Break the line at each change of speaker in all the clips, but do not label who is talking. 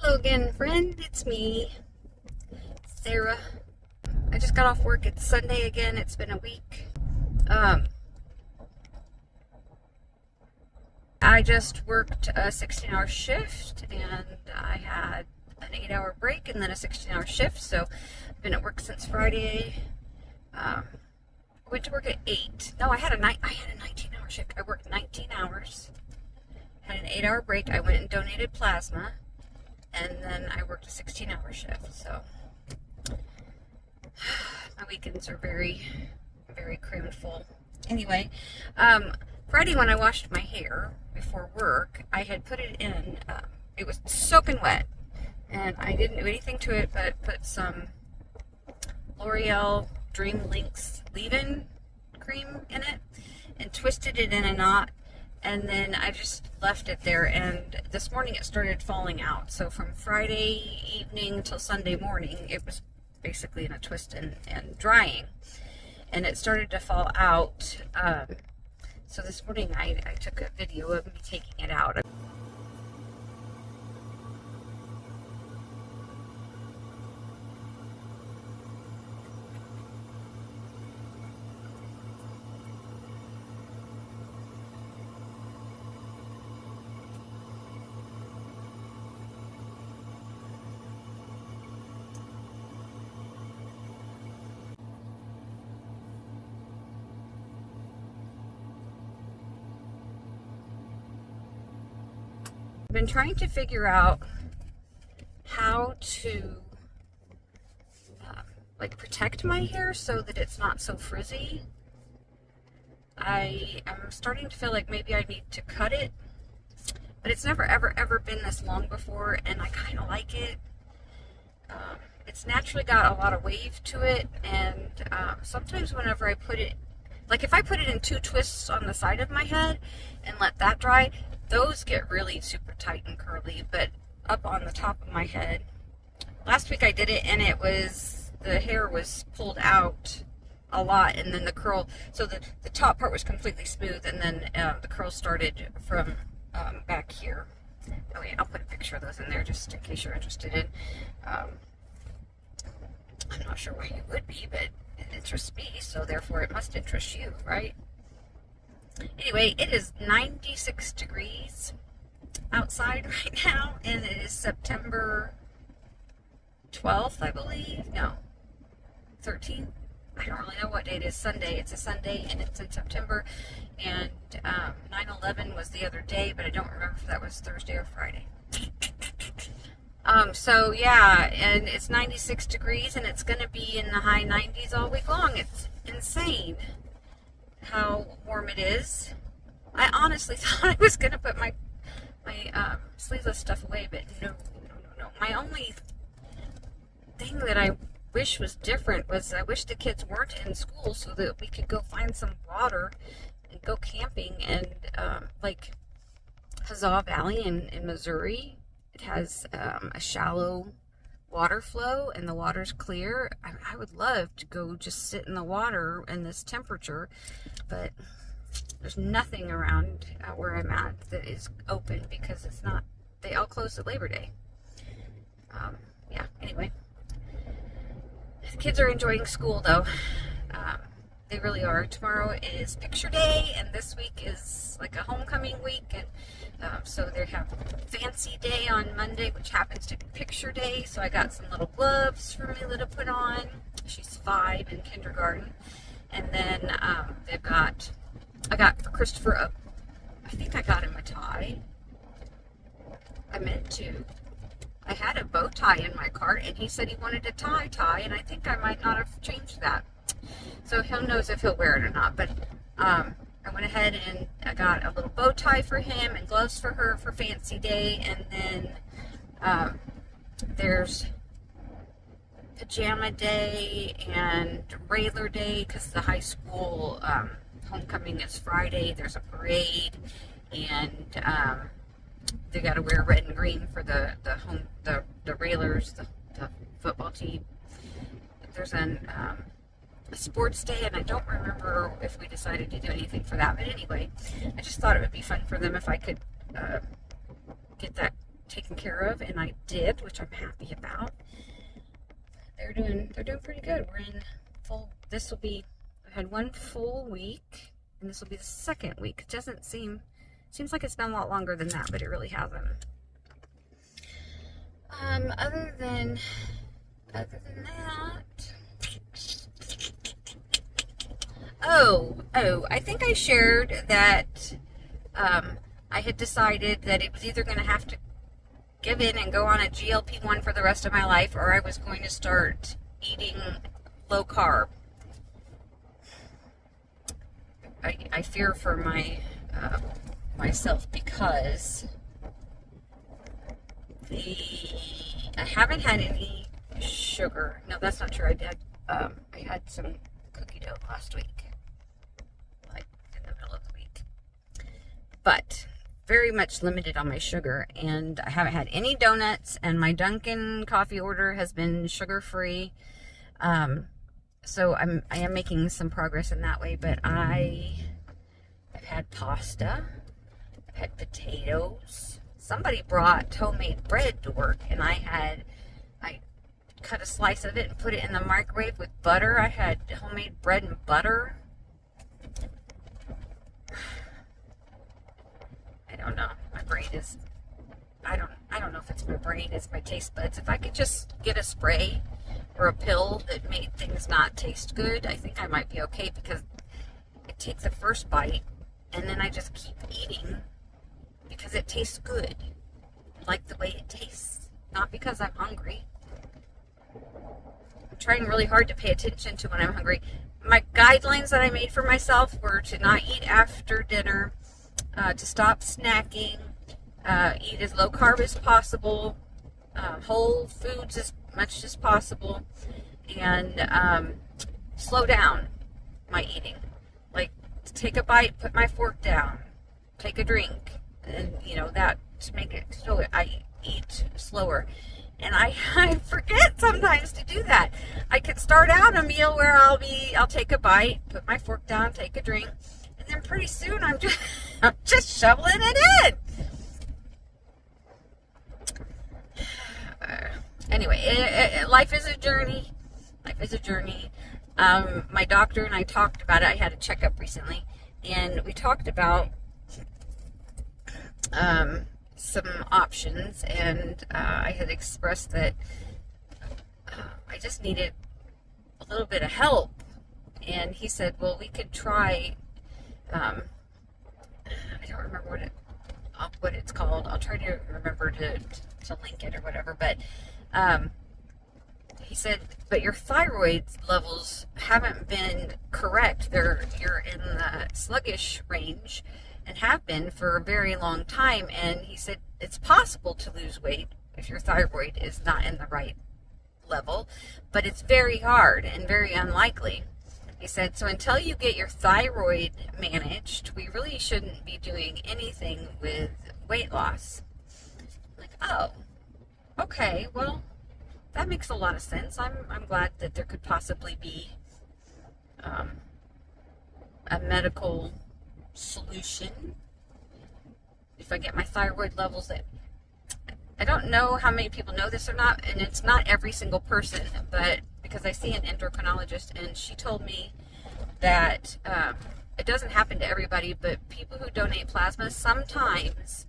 Hello again, friend. It's me, Sarah. I just got off work. It's Sunday again. It's been a week. I just worked a 16-hour shift, and I had an 8-hour break and then a 16-hour shift. So I've been at work since Friday. I went to work at 8. No, I had a 19-hour shift. I worked 19 hours. Had an 8-hour break. I went and donated plasma. And then I worked a 16-hour shift, so my weekends are very, very crammed full. Anyway, Friday when I washed my hair before work, I had put it in, it was soaking wet, and I didn't do anything to it but put some L'Oreal Dream Links leave-in cream in it and twisted it in a knot. And then I just left it there, and this morning it started falling out. So from Friday evening till Sunday morning, it was basically in a twist and drying. And it started to fall out. So this morning I took a video of me taking it out. I've been trying to figure out how to like protect my hair so that it's not so frizzy. I am starting to feel like maybe I need to cut it, but it's never ever been this long before, and I kind of like it. It's naturally got a lot of wave to it, and sometimes whenever I put it, like if I put it in 2 twists on the side of my head and let that dry, those get really super tight and curly. But up on the top of my head, last week I did it, and it was, the hair was pulled out a lot, and then the curl, so the top part was completely smooth, and then the curl started from back here. Oh yeah, I'll put a picture of those in there just in case you're interested in. I'm not sure why you would be, but it interests me, so therefore it must interest you, right? Anyway, it is 96 degrees outside right now, and it is September 12th, I believe. No, 13th. I don't really know what day it is. Sunday. It's a Sunday, and it's in September. And 9/11 was the other day, but I don't remember if that was Thursday or Friday. So yeah, and it's 96 degrees, and it's going to be in the high 90s all week long. It's insane how warm it is. I honestly thought I was going to put my sleeveless stuff away, but no. My only thing that I wish was different was I wish the kids weren't in school so that we could go find some water and go camping. And like Huzzah Valley in Missouri, it has a shallow water flow, and the water's clear. I would love to go just sit in the water in this temperature, but there's nothing around where I'm at that is open because it's not, they all close at Labor Day. Yeah, anyway. The kids are enjoying school though. They really are. Tomorrow is picture day, and this week is like a homecoming week, and so they have fancy day on Monday, which happens to be picture day. So I got some little gloves for Mila to put on. She's 5 in kindergarten. And then I got for Christopher I think I got him a tie. I meant to. I had a bow tie in my cart, and he said he wanted a tie, and I think I might not have changed that. So who knows if he'll wear it or not. But I went ahead and I got a little bow tie for him and gloves for her for fancy day. And then there's pajama day and railer day, because the high school homecoming is Friday. There's a parade, and they got to wear red and green for the railers, the football team. There's a sports day, and I don't remember if we decided to do anything for that. But anyway, I just thought it would be fun for them if I could get that taken care of, and I did, which I'm happy about. They're doing pretty good. We're in full. This will be. I had one full week, and this will be the second week. It doesn't seems like it's been a lot longer than that, but it really hasn't. Other than that. Oh, I think I shared that I had decided that it was either going to have to give in and go on a GLP-1 for the rest of my life, or I was going to start eating low carb. I fear for myself because I haven't had any sugar. No, that's not true. I had some cookie dough last week, like in the middle of the week, but very much limited on my sugar, and I haven't had any donuts, and my Dunkin' coffee order has been sugar-free. So I am making some progress in that way, but I've had pasta, I've had potatoes. Somebody brought homemade bread to work, and I cut a slice of it and put it in the microwave with butter. I had homemade bread and butter. I don't know. My brain is, I don't know if it's my brain, it's my taste buds. If I could just get a spray or a pill that made things not taste good, I think I might be okay, because I take the first bite and then I just keep eating because it tastes good. I like the way it tastes, not because I'm hungry. I'm trying really hard to pay attention to when I'm hungry. My guidelines that I made for myself were to not eat after dinner, to stop snacking, eat as low carb as possible, whole foods as much as possible, and slow down my eating. Like, take a bite, put my fork down, take a drink, and that, to make it so I eat slower. And I forget sometimes to do that. I could start out a meal where I'll take a bite, put my fork down, take a drink, and then pretty soon I'm just shoveling it in. Anyway, life is a journey. Life is a journey. My doctor and I talked about it. I had a checkup recently, and we talked about some options, and I had expressed that I just needed a little bit of help, and he said, well, we could try, I don't remember what it's called. I'll try to remember to link it or whatever, but he said, but your thyroid levels haven't been correct. You're in the sluggish range, and have been for a very long time. And he said it's possible to lose weight if your thyroid is not in the right level, but it's very hard and very unlikely. He said, so until you get your thyroid managed, we really shouldn't be doing anything with weight loss. I'm like, oh, okay, well, that makes a lot of sense. I'm glad that there could possibly be a medical solution if I get my thyroid levels. That I don't know how many people know this or not, and it's not every single person, but because I see an endocrinologist, and she told me that it doesn't happen to everybody, but people who donate plasma, sometimes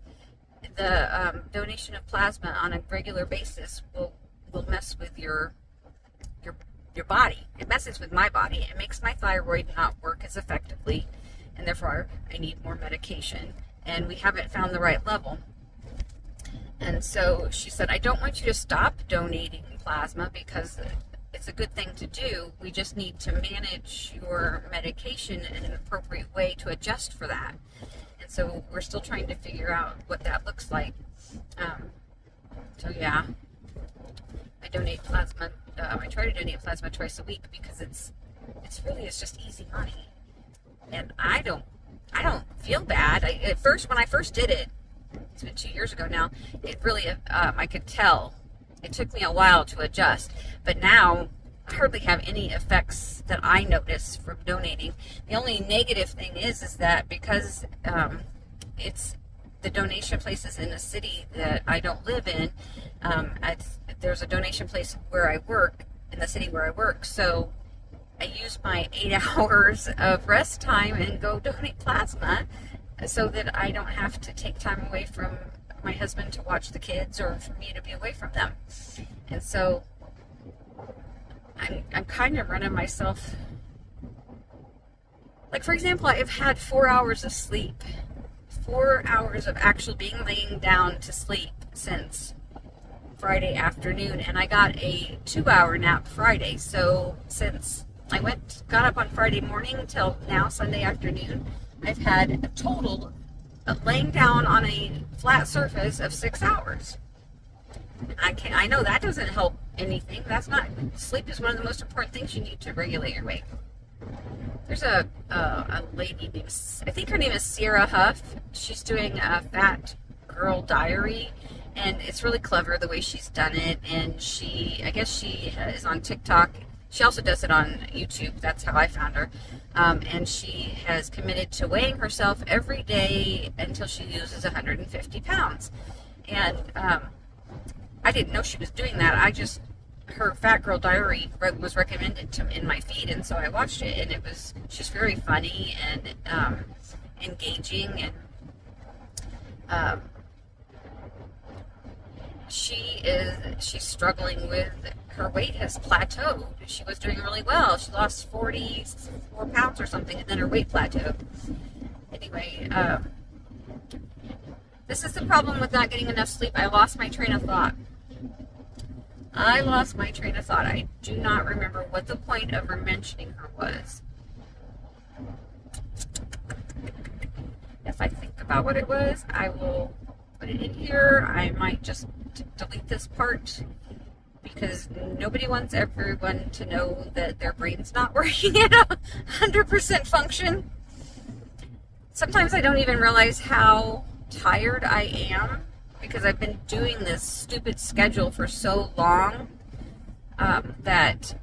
the donation of plasma on a regular basis will mess with your body. It messes with my body. It makes my thyroid not work as effectively, and therefore I need more medication, and we haven't found the right level. And so she said, I don't want you to stop donating plasma because it's a good thing to do. We just need to manage your medication in an appropriate way to adjust for that. And so we're still trying to figure out what that looks like. So yeah, I donate plasma. I try to donate plasma twice a week because it's just easy money. And I don't feel bad. At first, when I first did it, it's been 2 years ago now, it really, I could tell. It took me a while to adjust, but now I hardly have any effects that I notice from donating. The only negative thing is that because it's the donation places in a city that I don't live in. There's a donation place where I work, in the city where I work, so I use my 8 hours of rest time and go donate plasma so that I don't have to take time away from my husband to watch the kids or for me to be away from them. And so I'm kind of running myself. Like, for example, I've had 4 hours of sleep, 4 hours of actually being laying down to sleep since Friday afternoon, and I got a 2-hour nap Friday. So since I got up on Friday morning until now, Sunday afternoon, I've had a total of laying down on a flat surface of 6 hours. I know that doesn't help anything. That's not, sleep is one of the most important things you need to regulate your weight. There's a lady named, I think her name is Sierra Huff. She's doing a Fat Girl Diary, and it's really clever the way she's done it. And I guess she is on TikTok. She also does it on YouTube. That's how I found her. And she has committed to weighing herself every day until she loses 150 pounds. And I didn't know she was doing that. Her Fat Girl Diary was recommended in my feed, and so I watched it, and she's very funny and engaging, and she's struggling with, her weight has plateaued. She was doing really well. She lost 44 pounds or something, and then her weight plateaued. Anyway, this is the problem with not getting enough sleep. I lost my train of thought. I do not remember what the point of her mentioning her was. If I think about what it was, I will put it in here. I might just delete this part because nobody wants everyone to know that their brain's not working at 100% function. Sometimes I don't even realize how tired I am, because I've been doing this stupid schedule for so long that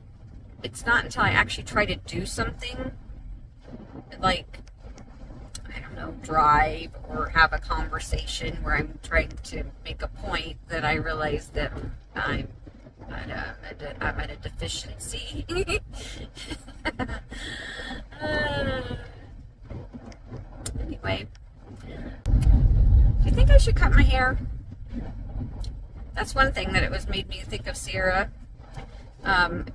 it's not until I actually try to do something, like, I don't know, drive or have a conversation where I'm trying to make a point, that I realize that I'm at a deficiency. Anyway, do you think I should cut my hair? That's one thing that it was made me think of Sierra,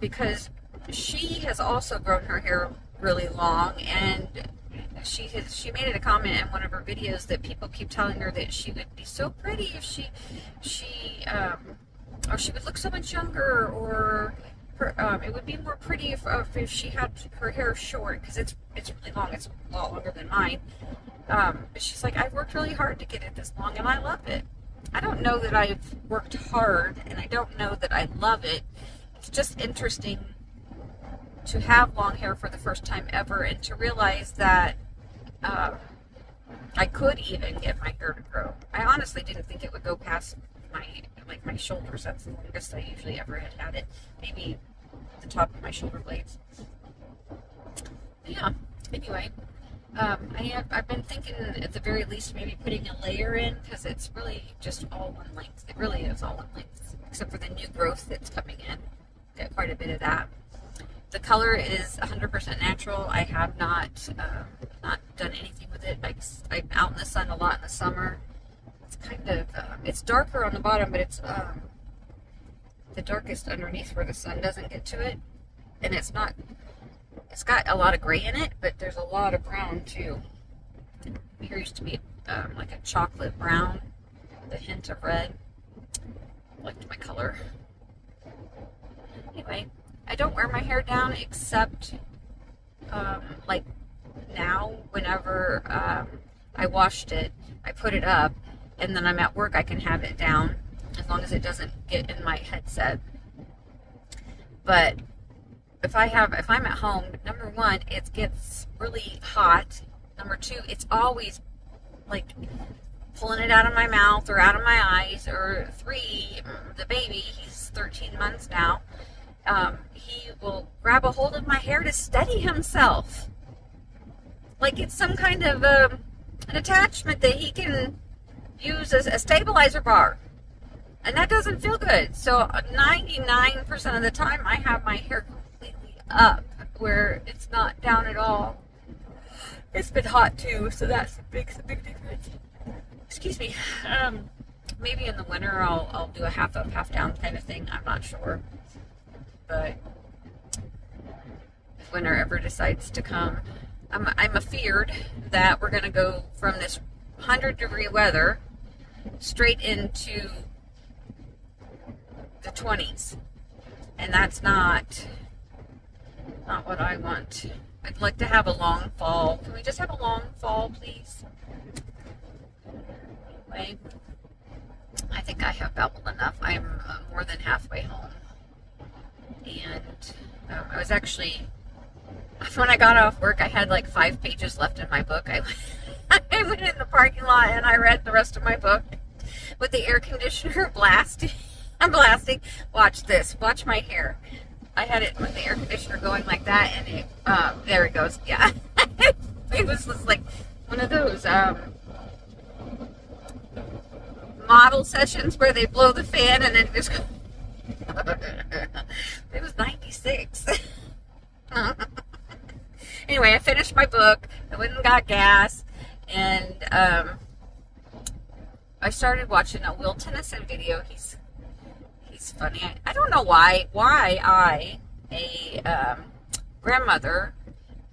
because she has also grown her hair really long, and she made it a comment in one of her videos that people keep telling her that she would be so pretty if she would look so much younger, or it would be more pretty if she had her hair short, because it's really long. It's a lot longer than mine. But she's like, I've worked really hard to get it this long, and I love it. I don't know that I've worked hard, and I don't know that I love it. It's just interesting to have long hair for the first time ever, and to realize that I could even get my hair to grow. I honestly didn't think it would go past my shoulders. That's the longest I usually ever had it. Maybe the top of my shoulder blades. Yeah. Anyway, I've been thinking at the very least maybe putting a layer in, because it's really just all one length. It really is all one length, except for the new growth that's coming in. Got quite a bit of that. The color is 100% natural. I have not done anything with it. I'm out in the sun a lot in the summer. It's kind of, it's darker on the bottom, but it's the darkest underneath where the sun doesn't get to it. And it's got a lot of gray in it, but there's a lot of brown too. Here used to be like a chocolate brown with a hint of red. I liked my color. Anyway, I don't wear my hair down except like now, whenever I washed it, I put it up, and then I'm at work, I can have it down as long as it doesn't get in my headset. But if I'm at home, number one, it gets really hot. Number two, it's always like pulling it out of my mouth or out of my eyes. Or three, the baby, he's 13 months now, he will grab a hold of my hair to steady himself. Like it's some kind of an attachment that he can use a stabilizer bar. And that doesn't feel good. So 99% of the time I have my hair completely up where it's not down at all. It's been hot too, so that makes a big difference. Excuse me. Maybe in the winter I'll do a half up, half down kind of thing. I'm not sure. But if winter ever decides to come, I'm afeared that we're going to go from this 100-degree weather straight into the 20s, and that's not what I want. I'd like to have a long fall. Can we just have a long fall, please? Anyway, I think I have babbled enough. I'm more than halfway home, and I was actually, when I got off work, I had like 5 pages left in my book. I went in the parking lot and I read the rest of my book with the air conditioner blasting. I'm blasting. Watch this. Watch my hair. I had it with the air conditioner going like that, and it, there it goes. Yeah. It was just like one of those model sessions where they blow the fan and then it just goes. It was 96. Anyway, I finished my book. I went and got gas, and I started watching a Will Tennyson video. He's funny. I don't know why I, a grandmother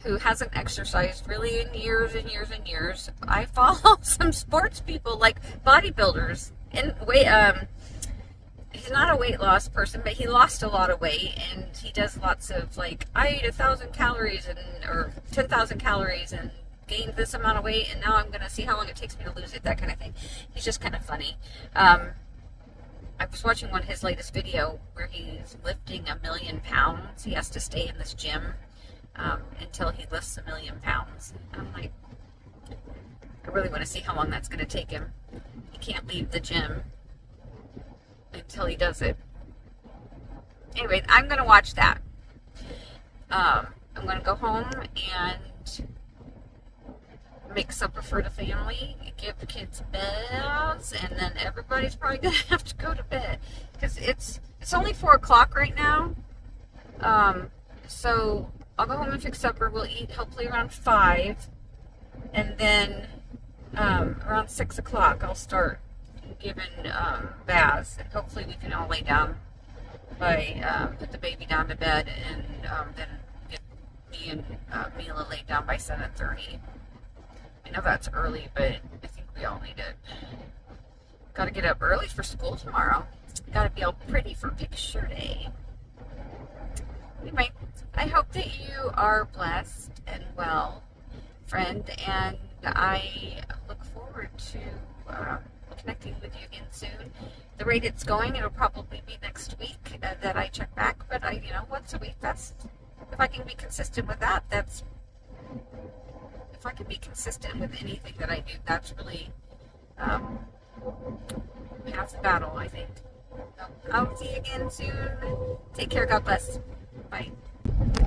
who hasn't exercised really in years and years and years, I follow some sports people like bodybuilders. And he's not a weight loss person, but he lost a lot of weight, and he does lots of like, I ate 1,000 calories or 10,000 calories and gained this amount of weight, and now I'm gonna see how long it takes me to lose it, that kind of thing. He's just kind of funny. I was watching one of his latest video where he's lifting 1,000,000 pounds. He has to stay in this gym until he lifts 1,000,000 pounds. And I'm like, I really want to see how long that's going to take him. He can't leave the gym until he does it. Anyway, I'm going to watch that. I'm going to go home and make supper for the family, give the kids baths, and then everybody's probably gonna have to go to bed because it's only 4 o'clock right now. So I'll go home and fix supper. We'll eat hopefully around 5, and then around 6 o'clock I'll start giving baths, and hopefully we can all lay down by put the baby down to bed, and then get me and Mila laid down by 7:30. I know that's early, but I think we all need it. Gotta get up early for school tomorrow. Gotta be all pretty for picture day. Anyway, I hope that you are blessed and well, friend, and I look forward to connecting with you again soon. The rate it's going, it'll probably be next week that I check back, but once a week, that's, if I can be consistent with that, if I can be consistent with anything that I do, that's really half the battle, I think. So I'll see you again soon. Take care. God bless. Bye.